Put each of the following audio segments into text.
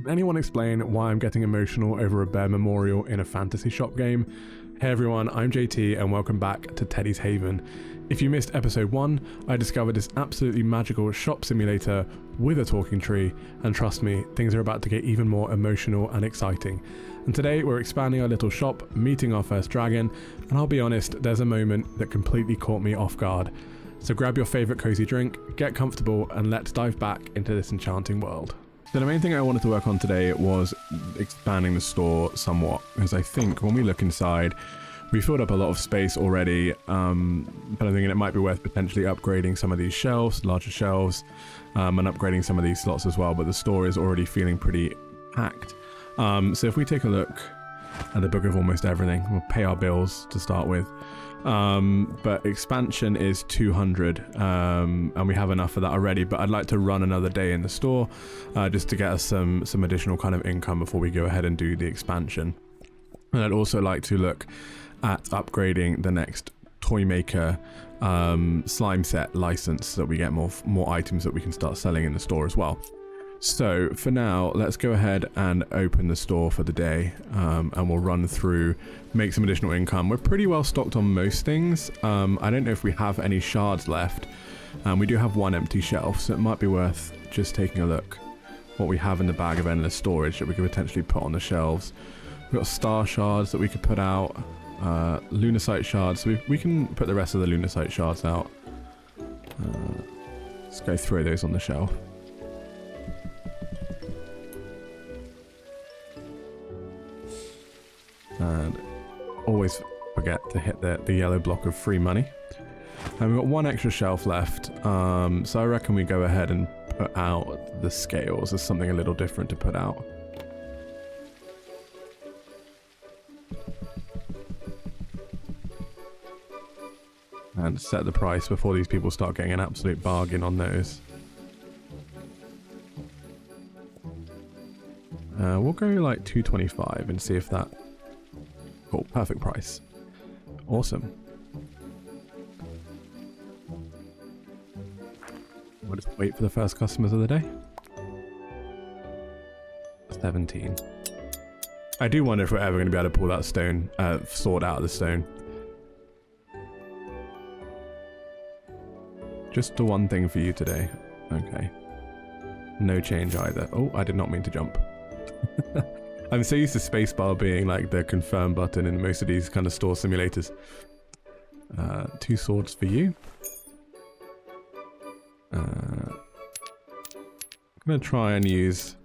anyone explain why I'm getting emotional over a bear memorial in a fantasy shop game? Hey everyone, I'm JT and welcome back to Teddy's Haven. If you missed episode 1, I discovered this absolutely magical shop simulator with a talking tree, and trust me, things are about to get even more emotional and exciting. And today we're expanding our little shop, meeting our first dragon, and I'll be honest, there's a moment that completely caught me off guard. So grab your favourite cozy drink, get comfortable, and let's dive back into this enchanting world. So the main thing I wanted to work on today was expanding the store somewhat, because I think when we look inside, we filled up a lot of space already, but I'm thinking it might be worth potentially upgrading some of these shelves, larger shelves, and upgrading some of these slots as well, but the store is already feeling pretty packed. So if we take a look at the Book of Almost Everything, we'll pay our bills to start with. But expansion is 200, and we have enough for that already, but I'd like to run another day in the store, just to get us some additional kind of income before we go ahead and do the expansion. And I'd also like to look at upgrading the next toy maker slime set license so that we get more items that we can start selling in the store as well. So for now, let's go ahead and open the store for the day, and we'll run through, make some additional income. We're pretty well stocked on most things. I don't know if we have any shards left. We do have one empty shelf, so it might be worth just taking a look what we have in the bag of endless storage that we could potentially put on the shelves. We've got star shards that we could put out, lunacite shards, so we can put the rest of the lunacite shards out. Let's go throw those on the shelf. And always forget to hit the yellow block of free money. And we've got one extra shelf left, so I reckon we go ahead and put out the scales as something a little different to put out. And set the price before these people start getting an absolute bargain on those. We'll go like 225 and see if that... Cool, perfect price. Awesome. We'll just wait for the first customers of the day. 17. I do wonder if we're ever going to be able to pull that stone, sword out of the stone. Just the one thing for you today. Okay. No change either. Oh, I did not mean to jump. I'm so used to spacebar being like the confirm button in most of these kind of store simulators. 2 swords for you. I'm going to try and use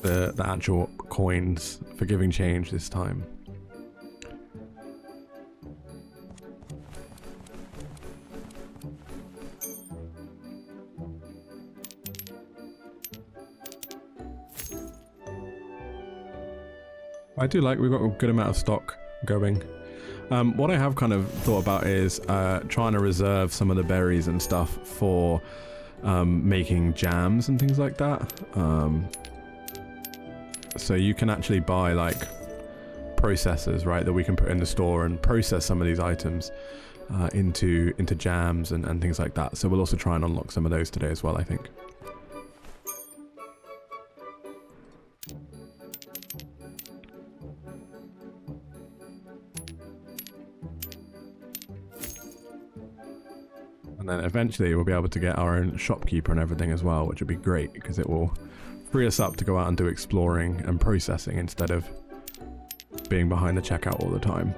the actual coins for giving change this time. I do like we've got a good amount of stock going. What I have kind of thought about is trying to reserve some of the berries and stuff for making jams and things like that. So you can actually buy like processors, right, that we can put in the store and process some of these items into jams and things like that. So we'll also try and unlock some of those today as well, I think. And then eventually we'll be able to get our own shopkeeper and everything as well, which would be great because it will free us up to go out and do exploring and processing instead of being behind the checkout all the time.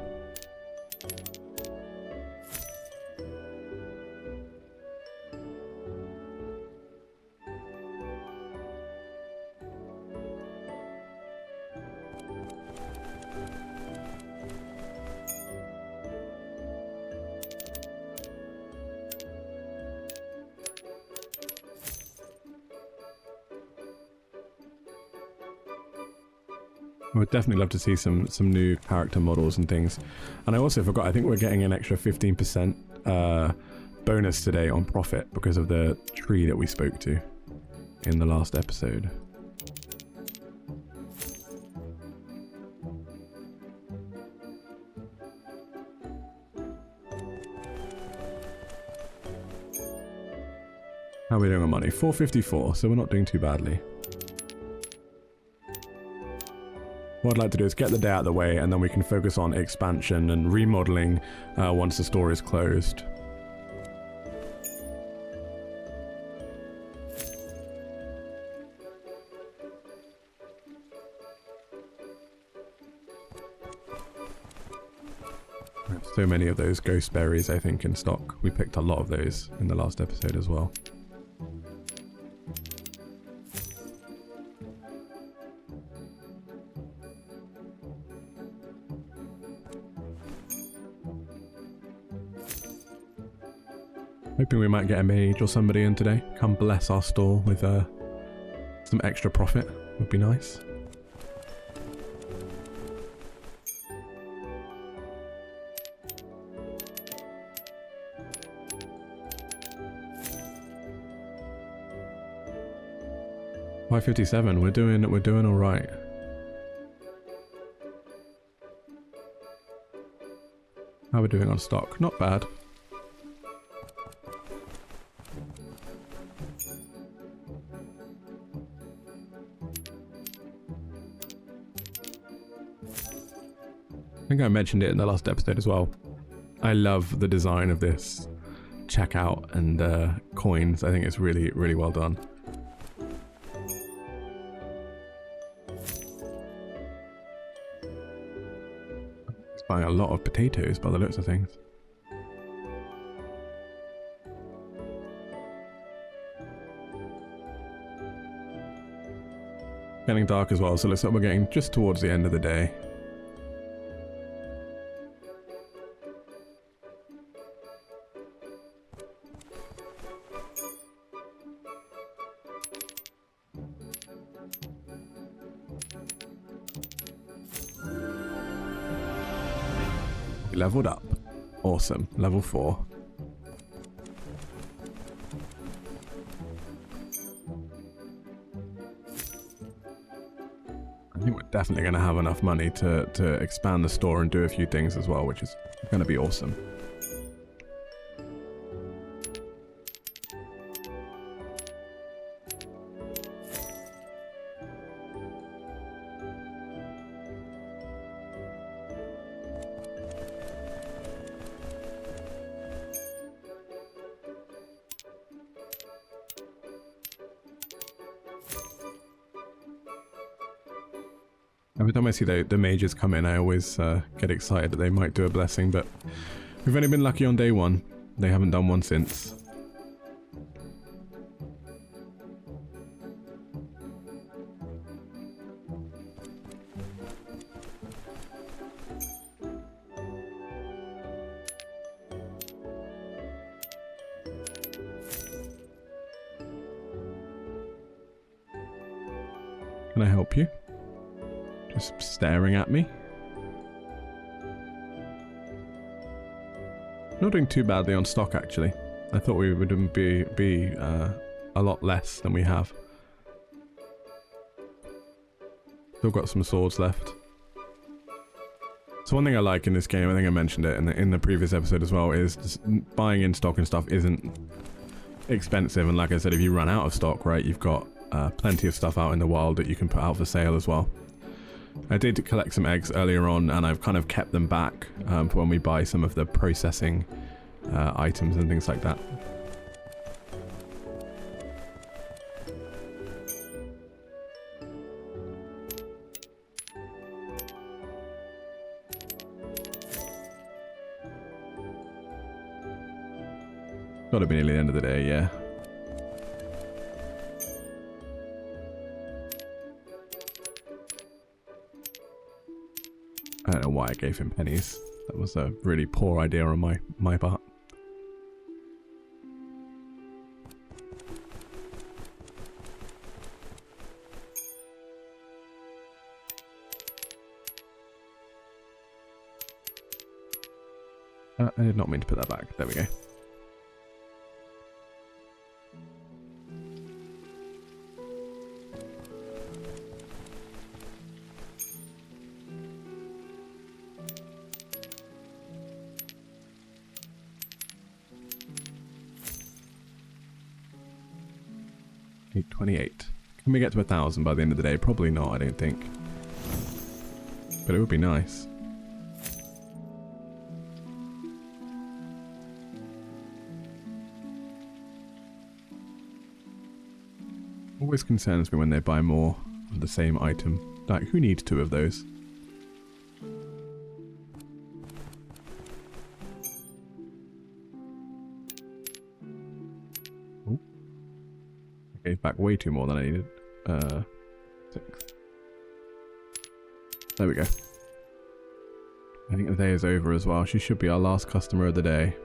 I would definitely love to see some new character models and things. And I also forgot, I think we're getting an extra 15% bonus today on profit because of the tree that we spoke to in the last episode. How are we doing on money? 454, so we're not doing too badly. What I'd like to do is get the day out of the way, and then we can focus on expansion and remodeling once the store is closed. We have so many of those ghost berries, I think, in stock. We picked a lot of those in the last episode as well. Hoping we might get a mage or somebody in today. Come bless our store with some extra profit. Would be nice. $5.57. We're doing all right. How are we doing on stock? Not bad. I think I mentioned it in the last episode as well. I love the design of this checkout and coins. I think it's really, really well done. It's buying a lot of potatoes by the looks of things. Getting dark as well, so looks like we're getting just towards the end of the day. Leveled up. Awesome. Level 4. I think we're definitely going to have enough money to expand the store and do a few things as well, which is going to be awesome. Every time I see the mages come in, I always get excited that they might do a blessing, but we've only been lucky on day 1. They haven't done one since. Can I help you? Just staring at me. Not doing too badly on stock, actually. I thought we would be a lot less than we have. Still got some swords left. So one thing I like in this game, I think I mentioned it in the previous episode as well, is just buying in stock and stuff isn't expensive. And like I said, if you run out of stock, right, you've got plenty of stuff out in the wild that you can put out for sale as well. I did collect some eggs earlier on, and I've kind of kept them back for when we buy some of the processing items and things like that. Gotta be nearly the end of the day, yeah. I don't know why I gave him pennies. That was a really poor idea on my part. I did not mean to put that back. There we go. $828. Can we get to 1,000 by the end of the day? Probably not, I don't think. but it would be nice. Always concerns me when they buy more of the same item. Like, who needs 2 of those? Oh. Okay, back way too more than I needed. 6. There we go. I think the day is over as well. She should be our last customer of the day.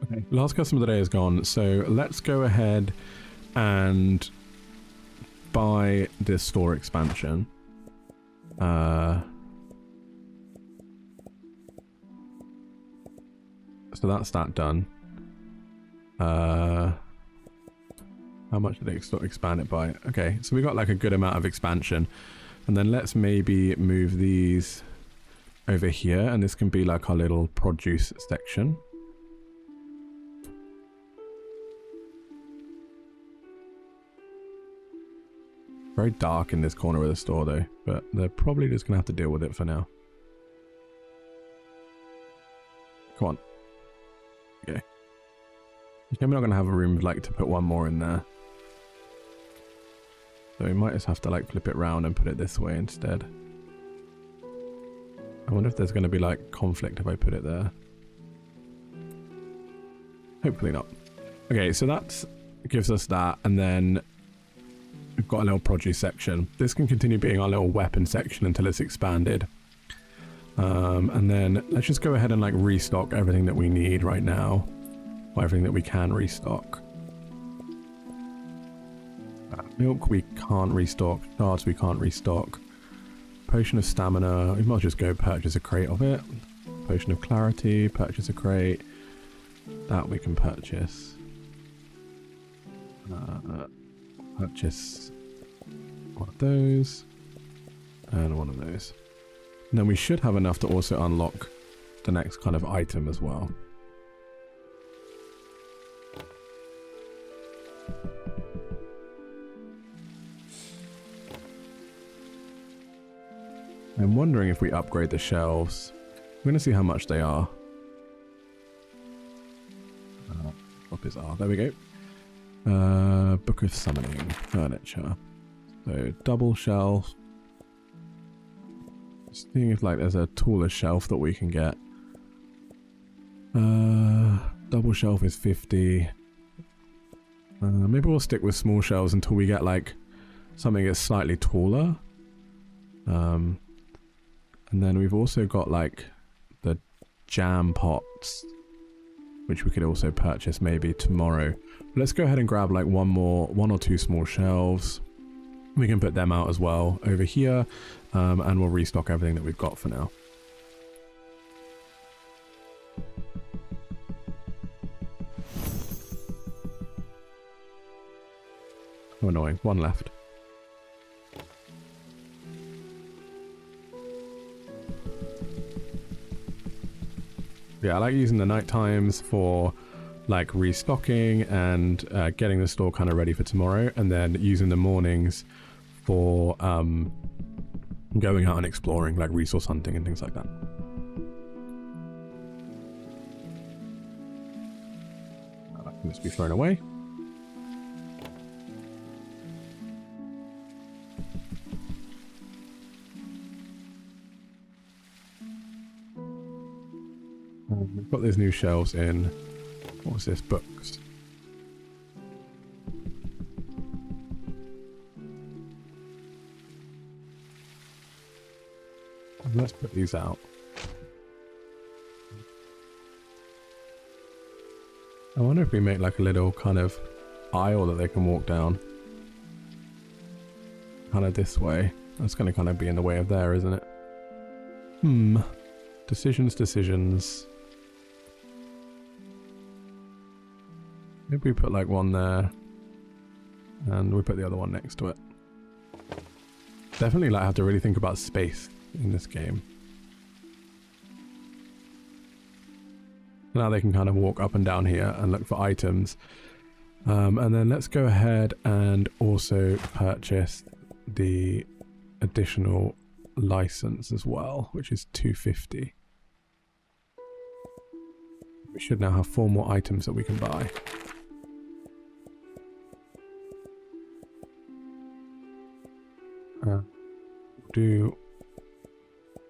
Okay, last customer of the day is gone, so let's go ahead and buy this store expansion. So that's that done. How much did they expand it by? Okay, so we got like a good amount of expansion. And then let's maybe move these over here, and this can be like our little produce section. Very dark in this corner of the store though, but they're probably just gonna have to deal with it for now. Come on. Okay. We're not gonna have a room like to put one more in there. So we might just have to like flip it round and put it this way instead. I wonder if there's gonna be like conflict if I put it there. Hopefully not. Okay, so that gives us that, and then we've got a little produce section. This can continue being our little weapon section until it's expanded. And then let's just go ahead and like restock everything that we need right now. Or everything that we can restock. Milk we can't restock. Shards we can't restock. Potion of stamina, we might just go purchase a crate of it. Potion of clarity, purchase a crate. That we can purchase. Purchase one of those. And one of those. And then we should have enough to also unlock the next kind of item as well. I'm wondering if we upgrade the shelves. I'm going to see how much they are. What is R? There we go. Book of Summoning. Furniture. So double shelf. Seeing if like there's a taller shelf that we can get. Double shelf is 50. Maybe we'll stick with small shelves until we get like something that's slightly taller. And then we've also got like the jam pots, which we could also purchase maybe tomorrow. But let's go ahead and grab like one or two small shelves. We can put them out as well over here, and we'll restock everything that we've got for now. Oh, annoying. One left. Yeah, I like using the night times for like restocking and getting the store kind of ready for tomorrow, and then using the mornings for going out and exploring, like resource hunting and things like that. That can just be thrown away. We've got these new shelves in. What was this? Books. Let's put these out. I wonder if we make like a little kind of aisle that they can walk down. Kind of this way. That's going to kind of be in the way of there, isn't it? Decisions. Maybe we put like one there, and we put the other one next to it. Definitely like have to really think about space in this game. Now they can kind of walk up and down here and look for items. And then let's go ahead and also purchase the additional license as well, which is 250. We should now have 4 more items that we can buy. Do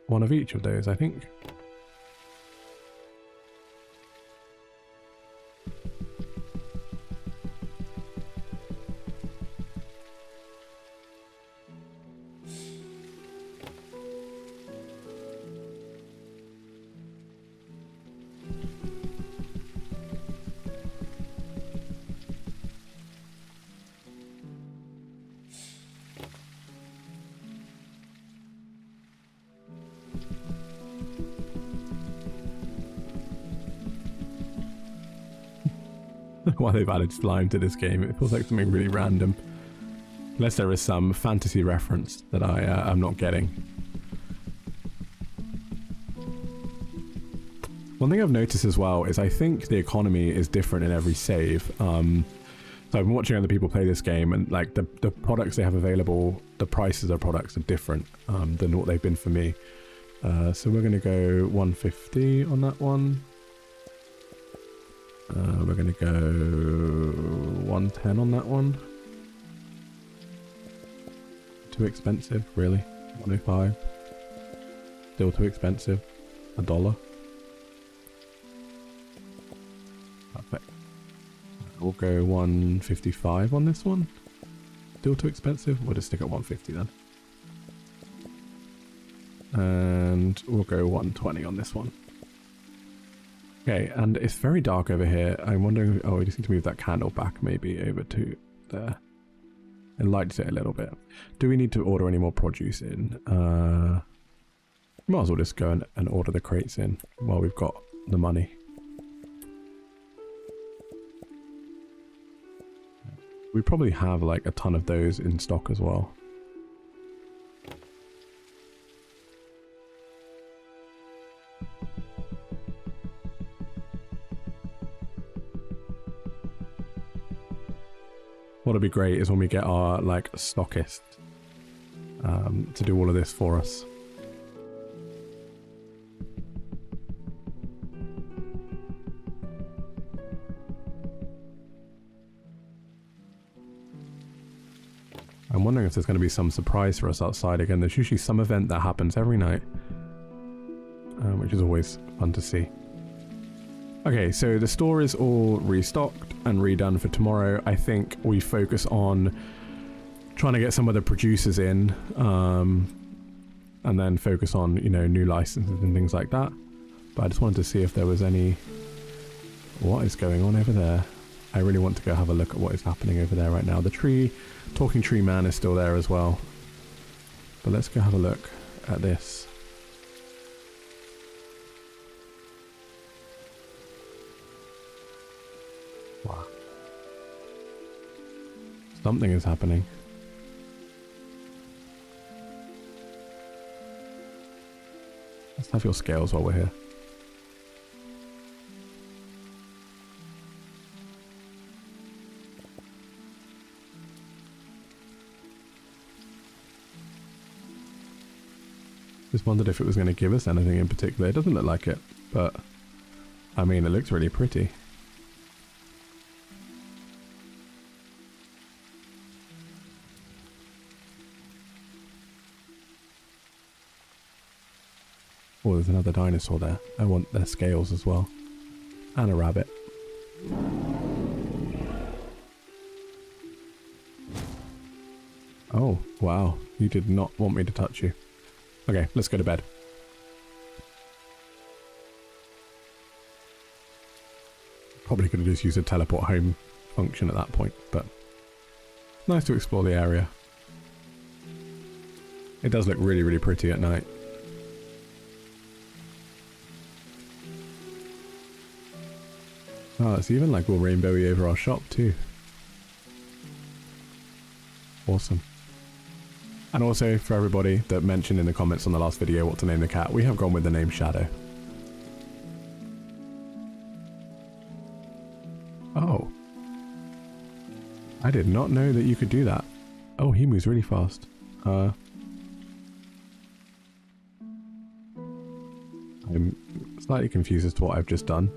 one of each of those, I think. Why they've added slime to this game, it feels like something really random. Unless there is some fantasy reference that I am not getting. One thing I've noticed as well is I think the economy is different in every save. So I've been watching other people play this game, and like the products they have available, the prices of products are different than what they've been for me. So we're going to go 150 on that one. We're going to go 110 on that one. Too expensive, really. 105. Still too expensive. $1. Perfect. We'll go 155 on this one. Still too expensive. We'll just stick at 150 then. And we'll go 120 on this one. Okay, and it's very dark over here. I'm wondering... Oh, we just need to move that candle back maybe over to there. It lights it a little bit. Do we need to order any more produce in? Might as well just go and order the crates in while we've got the money. We probably have like a ton of those in stock as well. What'll be great is when we get our like stockist to do all of this for us. I'm wondering if there's going to be some surprise for us outside again. There's usually some event that happens every night, which is always fun to see. Okay, so the store is all restocked and redone for tomorrow. I think we focus on trying to get some of the producers in, and then focus on, you know, new licenses and things like that. But I just wanted to see if there was any... What is going on over there? I really want to go have a look at what is happening over there right now. The talking tree man is still there as well. But let's go have a look at this. Wow. Something is happening. Let's have your scales while we're here. Just wondered if it was going to give us anything in particular. It doesn't look like it, but I mean, it looks really pretty. Oh, there's another dinosaur there. I want their scales as well. And a rabbit. Oh, wow. You did not want me to touch you. Okay, let's go to bed. Probably could have just used a teleport home function at that point, but nice to explore the area. It does look really, really pretty at night. Oh, it's even like all rainbowy over our shop too. Awesome. And also, for everybody that mentioned in the comments on the last video what to name the cat, we have gone with the name Shadow. Oh. I did not know that you could do that. Oh, he moves really fast. I'm slightly confused as to what I've just done.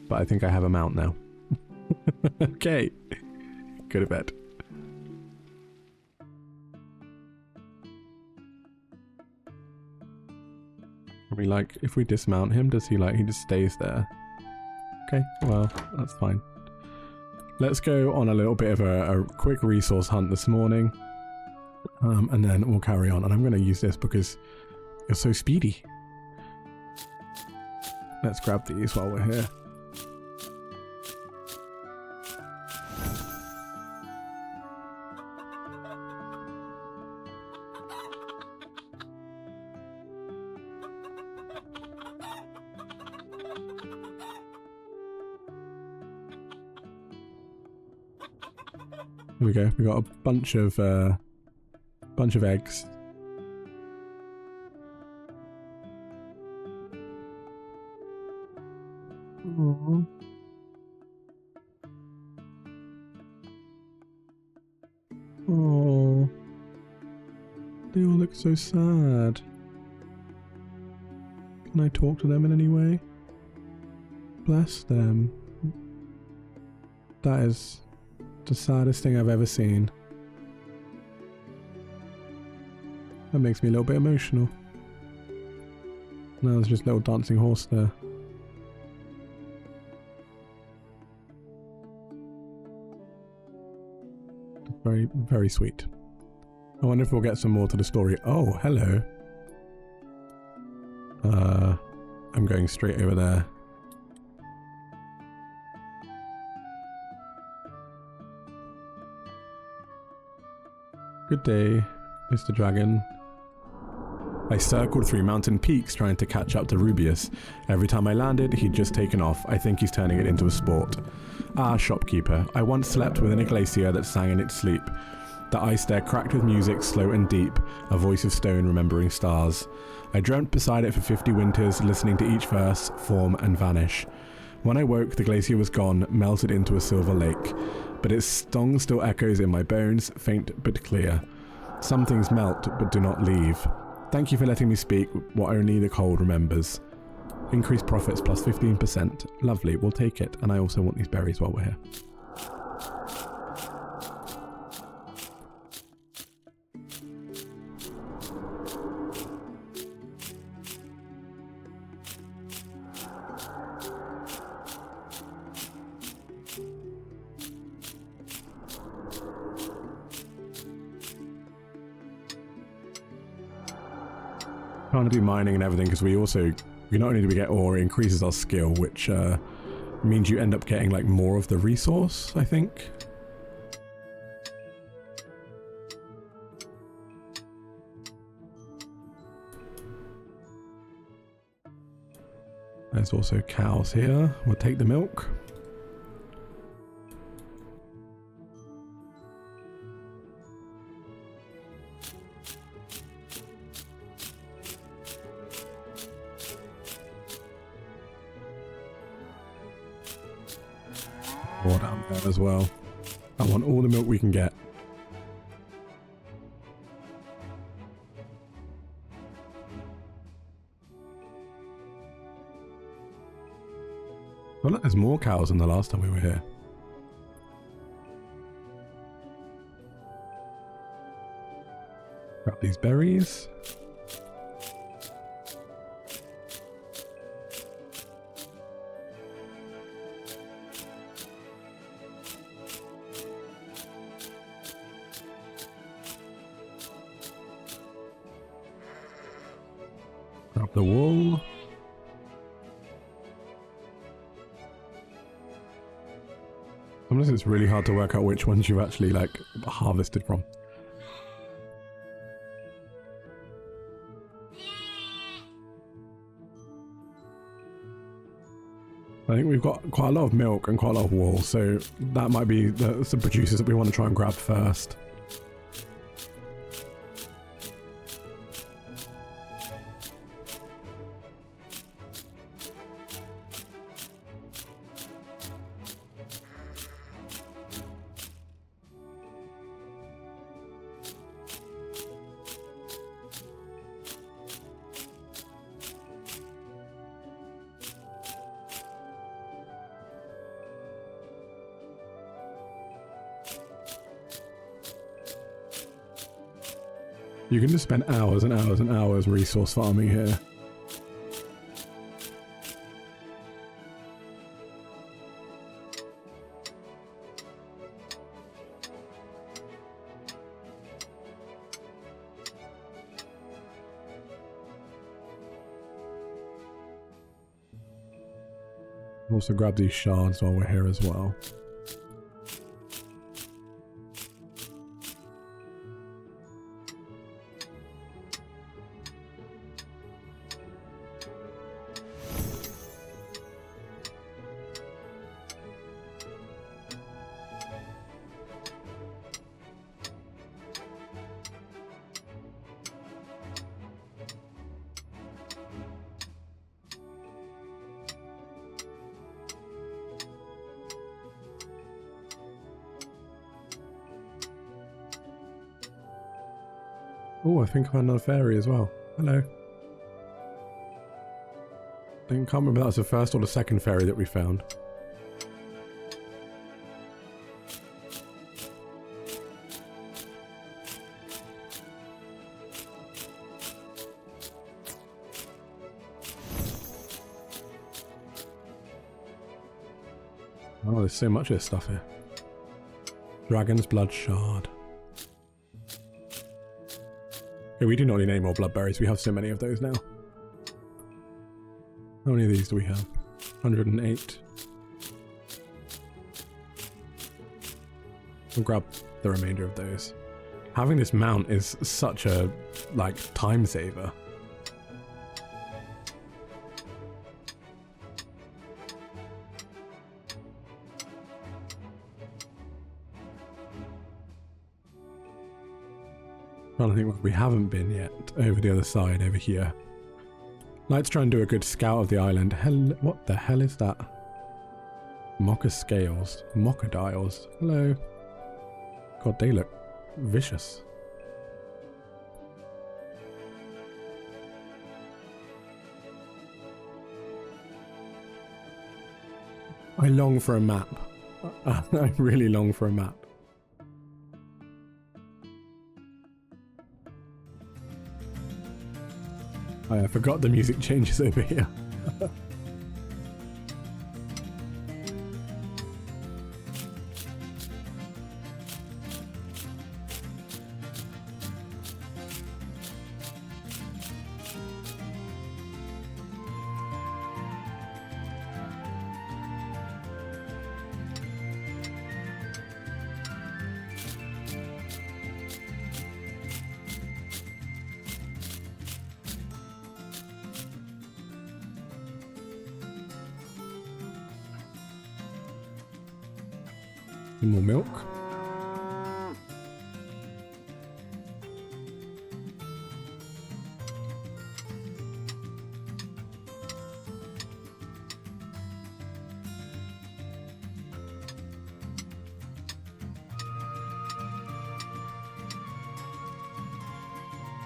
But I think I have a mount now. Okay. Go to bed. If we dismount him, does he he just stays there? Okay, well, that's fine. Let's go on a little bit of a quick resource hunt this morning. And then we'll carry on. And I'm going to use this because you're so speedy. Let's grab these while we're here. Here we go. We got a bunch of eggs. Aww. Oh, they all look so sad. Can I talk to them in any way? Bless them. That is the saddest thing I've ever seen. That makes me a little bit emotional. Now there's just a little dancing horse there. Very, very sweet. I wonder if we'll get some more to the story. Oh, hello. I'm going straight over there. Good day, Mr. Dragon. I circled through mountain peaks trying to catch up to Rubius. Every time I landed, he'd just taken off. I think he's turning it into a sport. Ah, shopkeeper. I once slept within a glacier that sang in its sleep. The ice there cracked with music, slow and deep, a voice of stone remembering stars. I dreamt beside it for 50 winters, listening to each verse form and vanish. When I woke, the glacier was gone, melted into a silver lake. But its song still echoes in my bones, faint but clear. Some things melt, but do not leave. Thank you for letting me speak what only the cold remembers. Increased profits plus 15%. Lovely, we'll take it. And I also want these berries while we're here. Trying to do mining and everything because we not only do we get ore, it increases our skill, which means you end up getting more of the resource, I think. There's also cows here. We'll take the milk. More down there as well. I want all the milk we can get. Well, there's more cows than the last time we were here. Grab these berries. Grab the wool. Sometimes it's really hard to work out which ones you've actually harvested from. I think we've got quite a lot of milk and quite a lot of wool, so that might be the producers that we want to try and grab first. You can just spend hours and hours and hours resource farming here. Also grab these shards while we're here as well. Oh, I think I found another fairy as well. Hello. I can't remember if that was the first or the second fairy that we found. Oh, there's so much of this stuff here. Dragon's blood shard. Okay, we do not need any more bloodberries. We have so many of those now. How many of these do we have? 108. We'll grab the remainder of those. Having this mount is such a, like, time saver. Trying to think what we haven't been yet over the other side, over here. Let's try and do a good scout of the island. What the hell is that? Mocha scales. Mochodiles. Hello. God, they look vicious. I long for a map. I really long for a map. I forgot the music changes over here. More milk.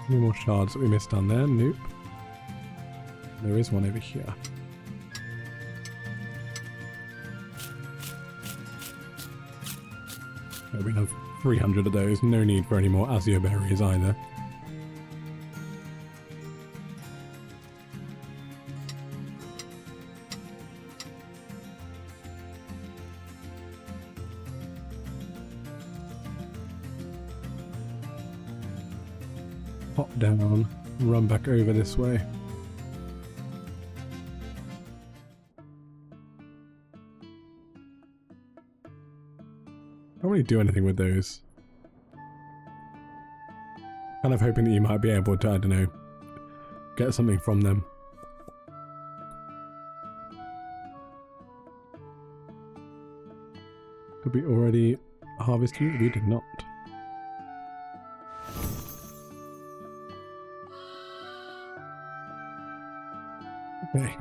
Any more shards that we missed down there? Nope. There is one over here. We have 300 of those. No need for any more azure berries either. Hop down, run back over this way. I don't really do anything with those. Kind of hoping that you might be able to, I don't know, get something from them. Did we already harvest you? We did not. Okay,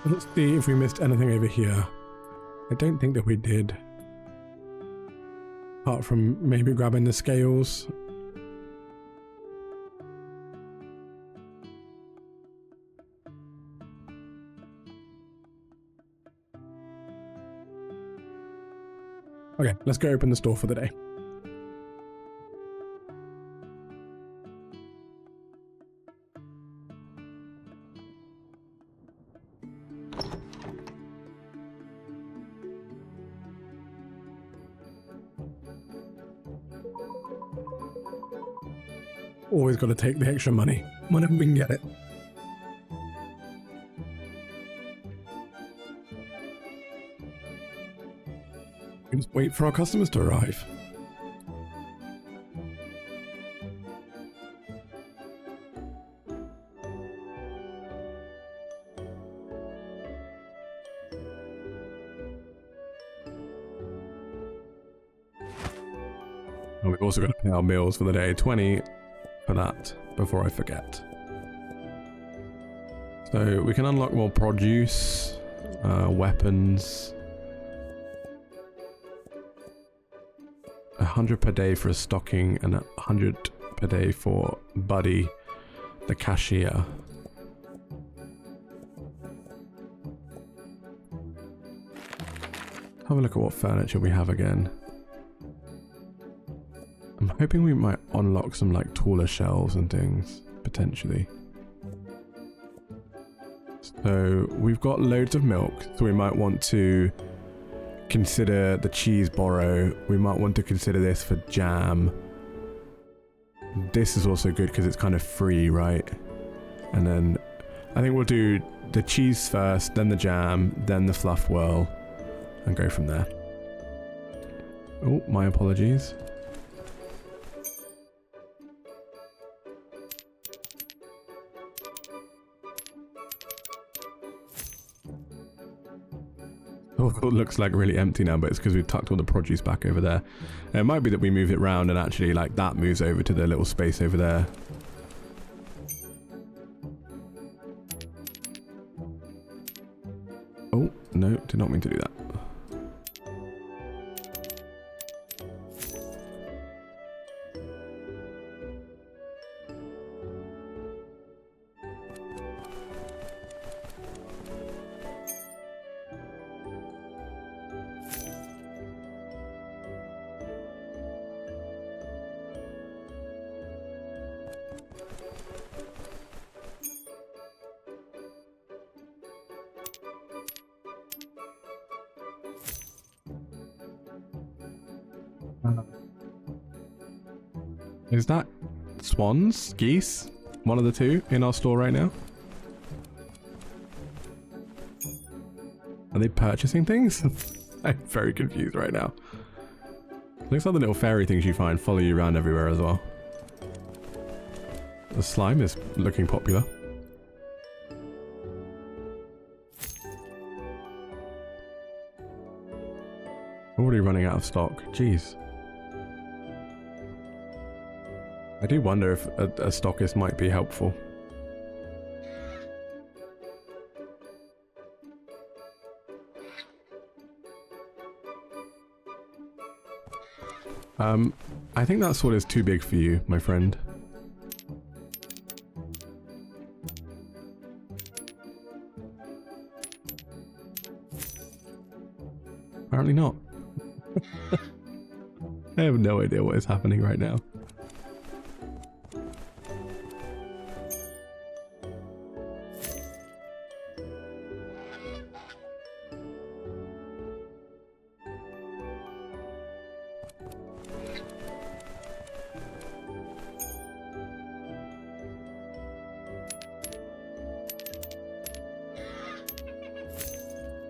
let's see if we missed anything over here. I don't think that we did. Apart from maybe grabbing the scales. Okay, let's go open the store for the day. Always got to take the extra money whenever we can get it. We just wait for our customers to arrive. And we've also got to pay our bills for the day. 20 for that before I forget. So we can unlock more produce, weapons. 100 per day for a stocking and 100 per day for Buddy, the cashier. Have a look at what furniture we have again. I'm hoping we might unlock some like taller shelves and things, potentially. So we've got loads of milk, so we might want to consider the cheese borrow. We might want to consider this for jam. This is also good because it's kind of free, right? And then I think we'll do the cheese first, then the jam, then the fluff whirl, and go from there. Oh, my apologies. It looks like really empty now, but it's because we've tucked all the produce back over there. And it might be that we move it round and actually like that moves over to the little space over there. Oh, no, did not mean to do that. Is that swans? Geese? One of the two in our store right now? Are they purchasing things? I'm very confused right now. Looks like the little fairy things you find follow you around everywhere as well. The slime is looking popular. Already running out of stock. Jeez. I do wonder if a stockist might be helpful. I think that sword is too big for you, my friend. Apparently not. I have no idea what is happening right now.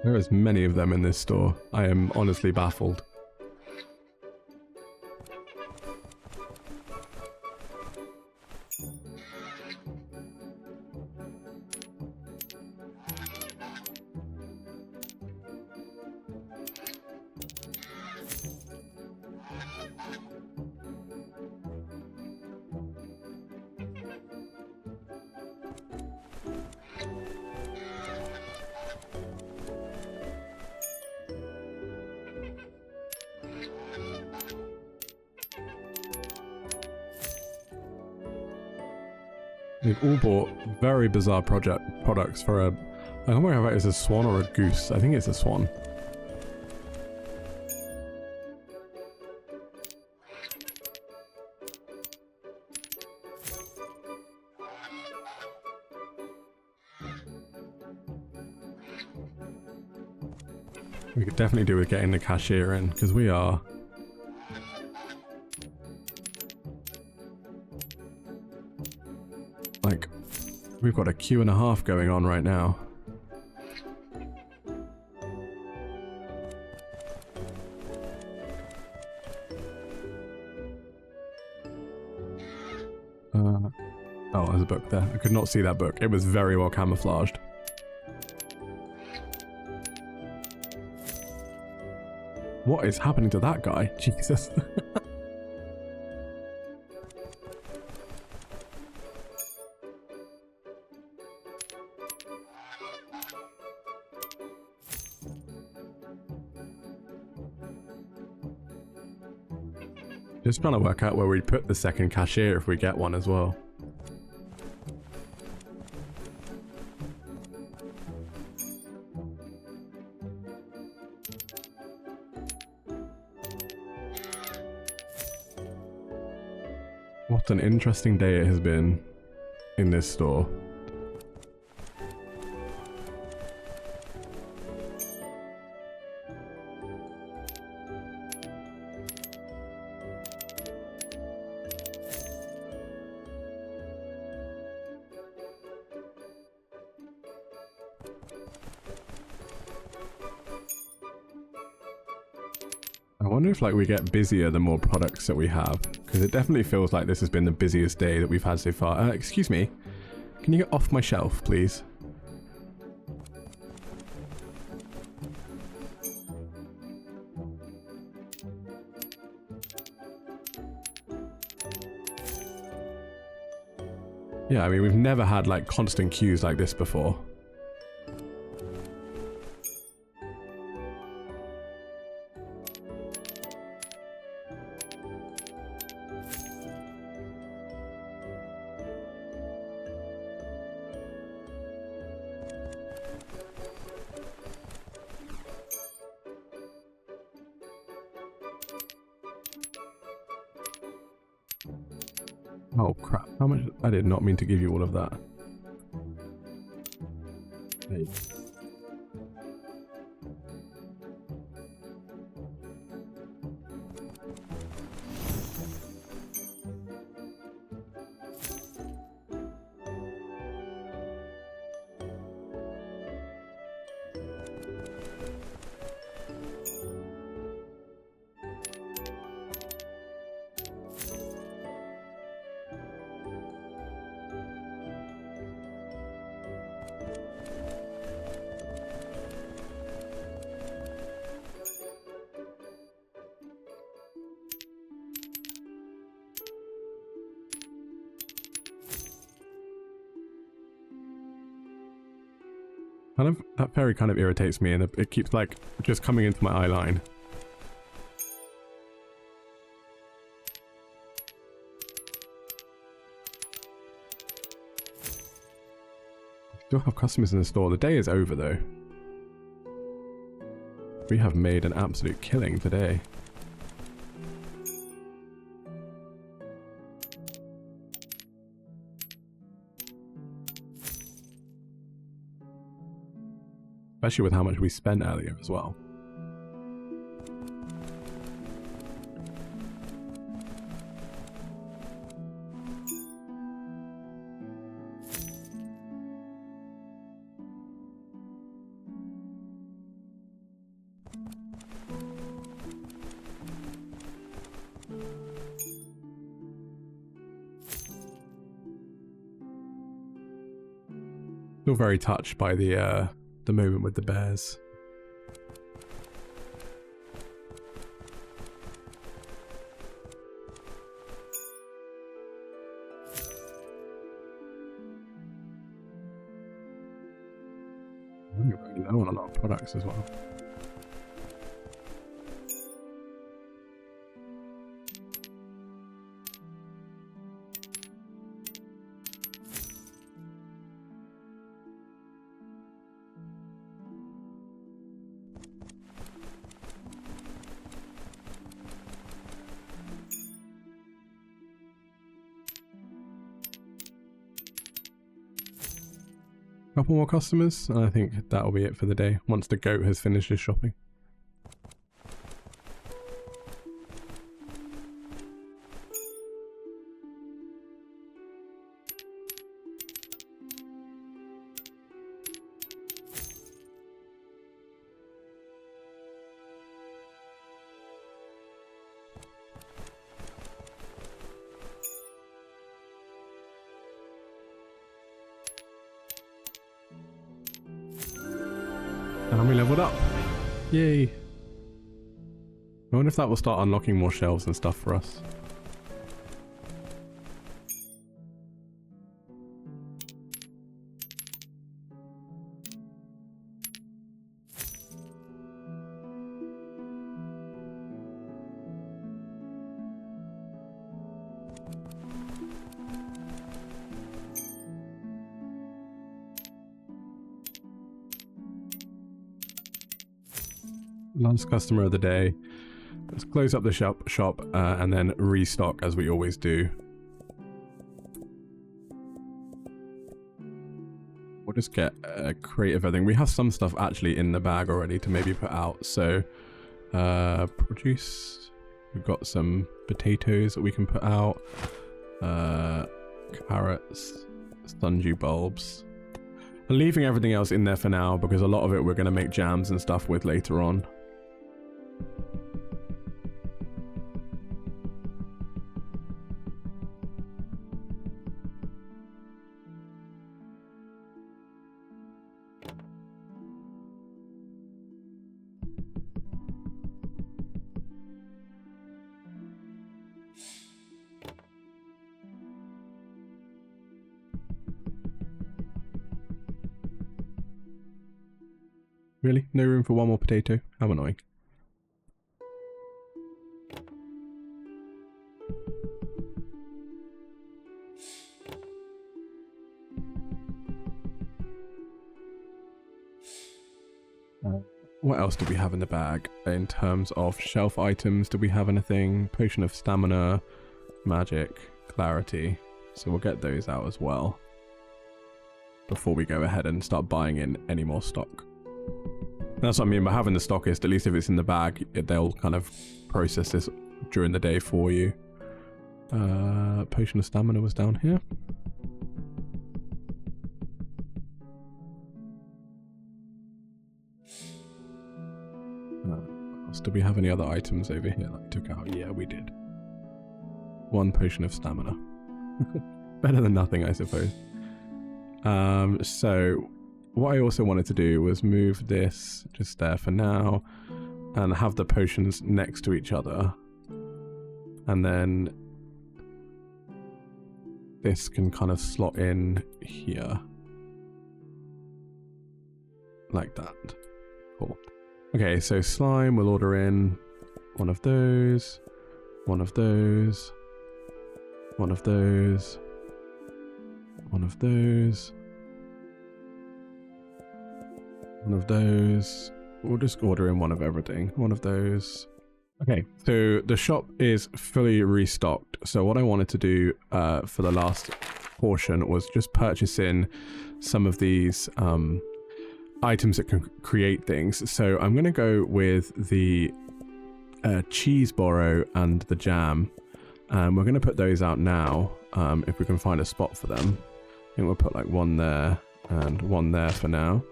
There are as many of them in this store. I am honestly baffled. They've all bought very bizarre products for a... I don't know if it's a swan or a goose. I think it's a swan. We could definitely do with getting the cashier in, because we are... We've got a queue and a half going on right now. Oh, there's a book there. I could not see that book. It was very well camouflaged. What is happening to that guy? Jesus. Just trying to work out where we put the second cashier if we get one as well. What an interesting day it has been in this store. I wonder if like we get busier the more products that we have, because it definitely feels like this has been the busiest day that we've had so far. Excuse me, can you get off my shelf, please? Yeah, I mean, we've never had like constant queues like this before. Oh crap, how much? I did not mean to give you all of that. Hey. That fairy kind of irritates me, and it keeps like just coming into my eye line. Still have customers in the store. The day is over though. We have made an absolute killing today. Especially with how much we spent earlier as well. Still very touched by the moment with the bears. You're really low on a lot of products as well. Couple more customers, and I think that'll be it for the day once the goat has finished his shopping. And we leveled up. Yay. I wonder if that will start unlocking more shelves and stuff for us. Last customer of the day. Let's close up the shop and then restock as we always do. We'll just get a crate of everything. We have some stuff actually in the bag already to maybe put out. So produce. We've got some potatoes that we can put out. Carrots, sundew bulbs. I'm leaving everything else in there for now because a lot of it we're going to make jams and stuff with later on. Really? No room for one more potato? How annoying. What else do we have in the bag in terms of shelf items? Do we have anything? Potion of stamina, magic, clarity. So we'll get those out as well before we go ahead and start buying in any more stock. That's what I mean by having the stockist. At least if it's in the bag, they'll kind of process this during the day for you. Potion of stamina was down here. Do we have any other items over here that I took out? Yeah, we did. One potion of stamina. Better than nothing, I suppose. So what I also wanted to do was move this just there for now and have the potions next to each other. And then this can kind of slot in here. Like that. Cool. Okay, so slime, we'll order in one of those, one of those, one of those, one of those, one of those. We'll just order in one of everything, one of those. Okay, so the shop is fully restocked. So what I wanted to do for the last portion was just purchase in some of these items that can create things. So I'm going to go with the cheese borrow and the jam. We're going to put those out now if we can find a spot for them. I think we'll put like one there and one there for now.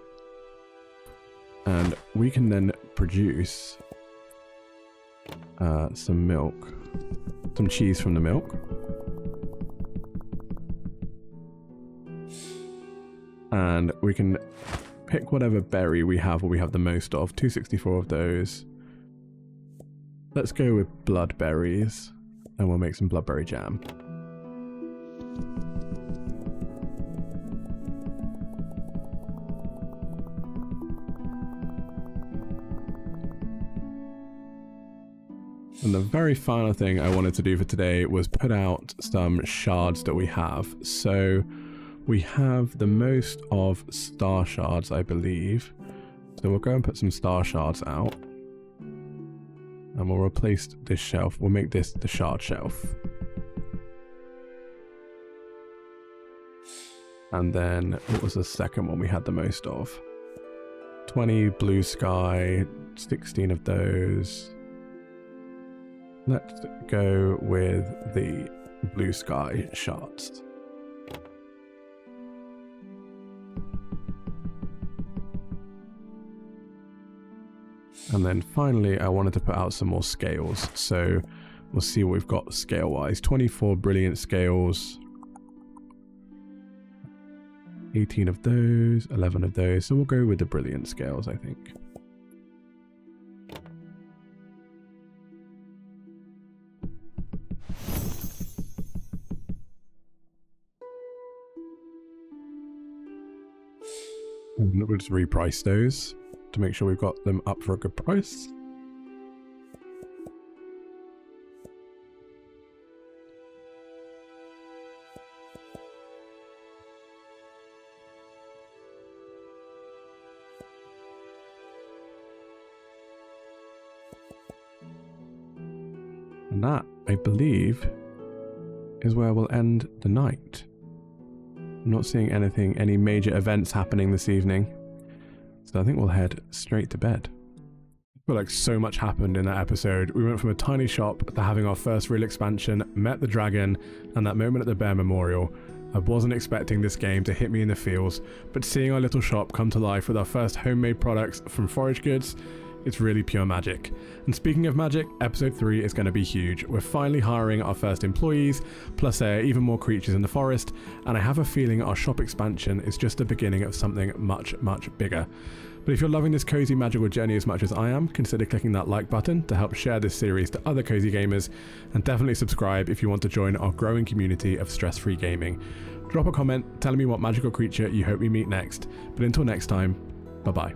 And we can then produce some milk, some cheese from the milk. And we can pick whatever berry we have or we have the most of. 264 of those. Let's go with bloodberries and we'll make some bloodberry jam. And the very final thing I wanted to do for today was put out some shards that we have. So we have the most of star shards, I believe. So we'll go and put some star shards out. And we'll replace this shelf. We'll make this the shard shelf. And then what was the second one we had the most of? 20 blue sky, 16 of those. Let's go with the blue sky shards. And then finally, I wanted to put out some more scales. So we'll see what we've got scale-wise. 24 brilliant scales. 18 of those, 11 of those. So we'll go with the brilliant scales, I think. And we'll just reprice those to make sure we've got them up for a good price. And that, I believe, is where we'll end the night. I'm not seeing any major events happening this evening. So I think we'll head straight to bed. I feel like so much happened in that episode. We went from a tiny shop to having our first real expansion, met the dragon, and that moment at the Bear Memorial. I wasn't expecting this game to hit me in the feels, but seeing our little shop come to life with our first homemade products from foraged goods, it's really pure magic. And speaking of magic, episode 3 is going to be huge. We're finally hiring our first employees, plus there are even more creatures in the forest, and I have a feeling our shop expansion is just the beginning of something much, much bigger. But if you're loving this cozy magical journey as much as I am, consider clicking that like button to help share this series to other cozy gamers, and definitely subscribe if you want to join our growing community of stress-free gaming. Drop a comment telling me what magical creature you hope we meet next, but until next time, bye bye.